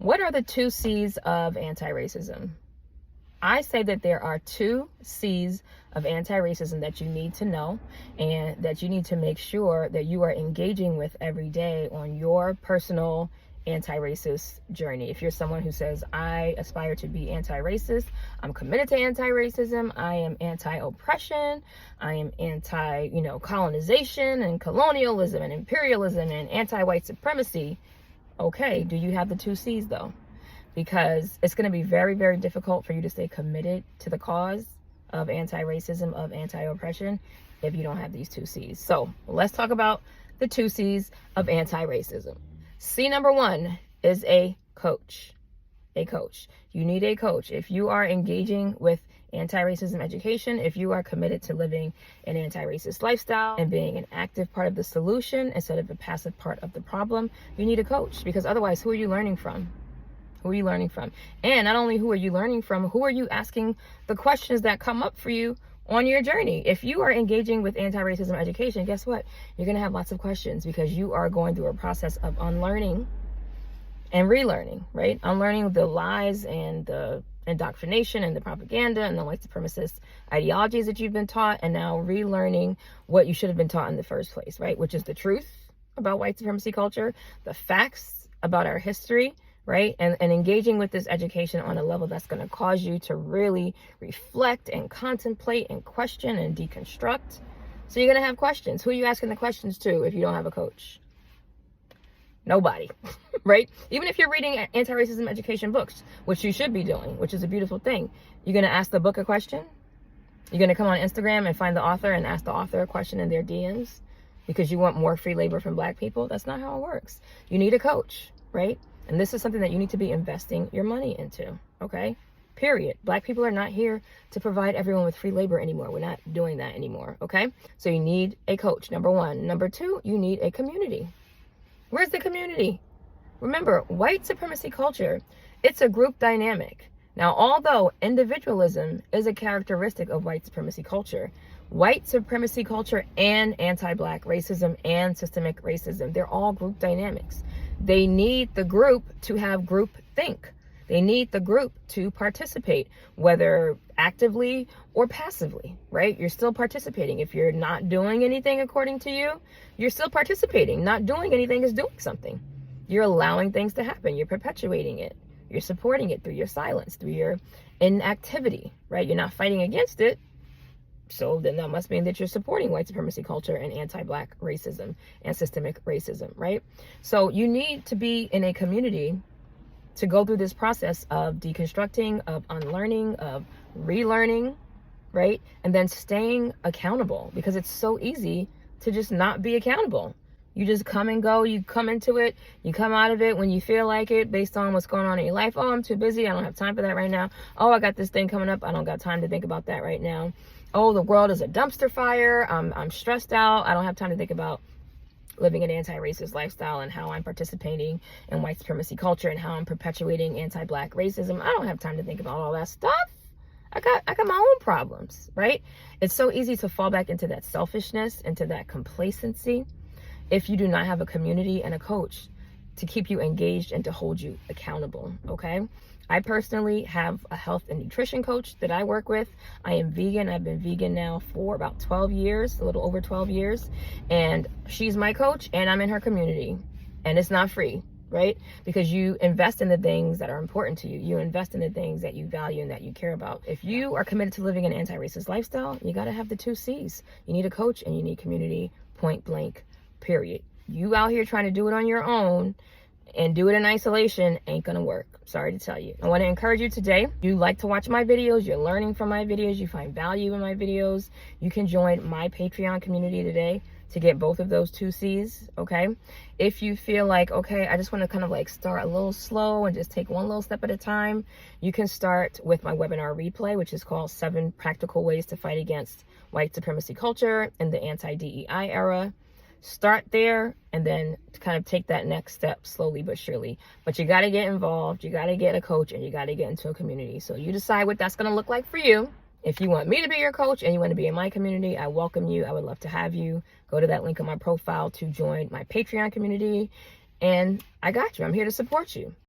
What are the 2 C's of anti-racism? I say that there are 2 C's of anti-racism that you need to know and that you need to make sure that you are engaging with every day on your personal anti-racist journey. If you're someone who says, I aspire to be anti-racist, I'm committed to anti-racism, I am anti-oppression, I am anti, colonization and colonialism and imperialism and anti-white supremacy. Okay, do you have the 2 C's though? Because it's going to be very, very difficult for you to stay committed to the cause of anti-racism, of anti-oppression, if you don't have these 2 C's. So let's talk about the 2 C's of anti-racism. C number 1 is a coach. A coach. You need a coach. If you are engaging with anti-racism education, if you are committed to living an anti-racist lifestyle and being an active part of the solution instead of a passive part of the problem, you need a coach, because otherwise, who are you learning from? Who are you learning from? And not only who are you learning from, who are you asking the questions that come up for you on your journey? If you are engaging with anti-racism education, guess what? You're going to have lots of questions because you are going through a process of unlearning and relearning, right? Unlearning the lies and the indoctrination and the propaganda and the white supremacist ideologies that you've been taught, and now relearning what you should have been taught in the first place, right? Which is the truth about white supremacy culture, the facts about our history, right? And engaging with this education on a level that's going to cause you to really reflect and contemplate and question and deconstruct. So you're going to have questions. Who are you asking the questions to if you don't have a coach? Nobody, right? Even if you're reading anti-racism education books, which you should be doing, which is a beautiful thing, you're going to ask the book a question? You're going to come on Instagram and find the author and ask the author a question in their DMs because you want more free labor from Black people? That's not how it works. You need a coach, right? And this is something that you need to be investing your money into, okay? Period. Black people are not here to provide everyone with free labor anymore. We're not doing that anymore, okay? So you need a coach, number 1. Number 2, you need a community. Where's the community? Remember, white supremacy culture, it's a group dynamic. Now, although individualism is a characteristic of white supremacy culture and anti-Black racism and systemic racism, they're all group dynamics. They need the group to have group think. They need the group to participate, whether actively or passively, right? You're still participating. If you're not doing anything according to you, you're still participating. Not doing anything is doing something. You're allowing things to happen. You're perpetuating it. You're supporting it through your silence, through your inactivity, right? You're not fighting against it. So then that must mean that you're supporting white supremacy culture and anti-Black racism and systemic racism, right? So you need to be in a community to go through this process of deconstructing, of unlearning, of relearning, right? And then staying accountable, because it's so easy to just not be accountable. You just come and go, you come into it, you come out of it when you feel like it based on what's going on in your life. Oh, I'm too busy, I don't have time for that right now. Oh, I got this thing coming up, I don't got time to think about that right now. Oh, the world is a dumpster fire, I'm stressed out, I don't have time to think about living an anti-racist lifestyle and how I'm participating in white supremacy culture and how I'm perpetuating anti-Black racism. I don't have time to think about all that stuff. I got my own problems, right? It's so easy to fall back into that selfishness, into that complacency, if you do not have a community and a coach to keep you engaged and to hold you accountable, okay? I personally have a health and nutrition coach that I work with. I am vegan. I've been vegan now for about 12 years, a little over 12 years. And she's my coach and I'm in her community. And it's not free, right? Because you invest in the things that are important to you. You invest in the things that you value and that you care about. If you are committed to living an anti-racist lifestyle, you got to have the 2 C's. You need a coach and you need community, point blank, period. You out here trying to do it on your own and do it in isolation ain't gonna work. Sorry to tell you. I want to encourage you today. You like to watch my videos, you're learning from my videos, you find value in my videos, you can join my Patreon community today to get both of those 2 C's, okay? If you feel like, okay, I just want to kind of like start a little slow and just take one little step at a time, you can start with my webinar replay, which is called 7 Practical Ways to Fight Against White Supremacy Culture in the Anti-DEI Era. Start there and then kind of take that next step slowly but surely. But you got to get involved, you got to get a coach, and you got to get into a community. So you decide what that's going to look like for you. If you want me to be your coach and you want to be in my community, I welcome you. I would love to have you. Go to that link on my profile to join my Patreon community. And I got you. I'm here to support you.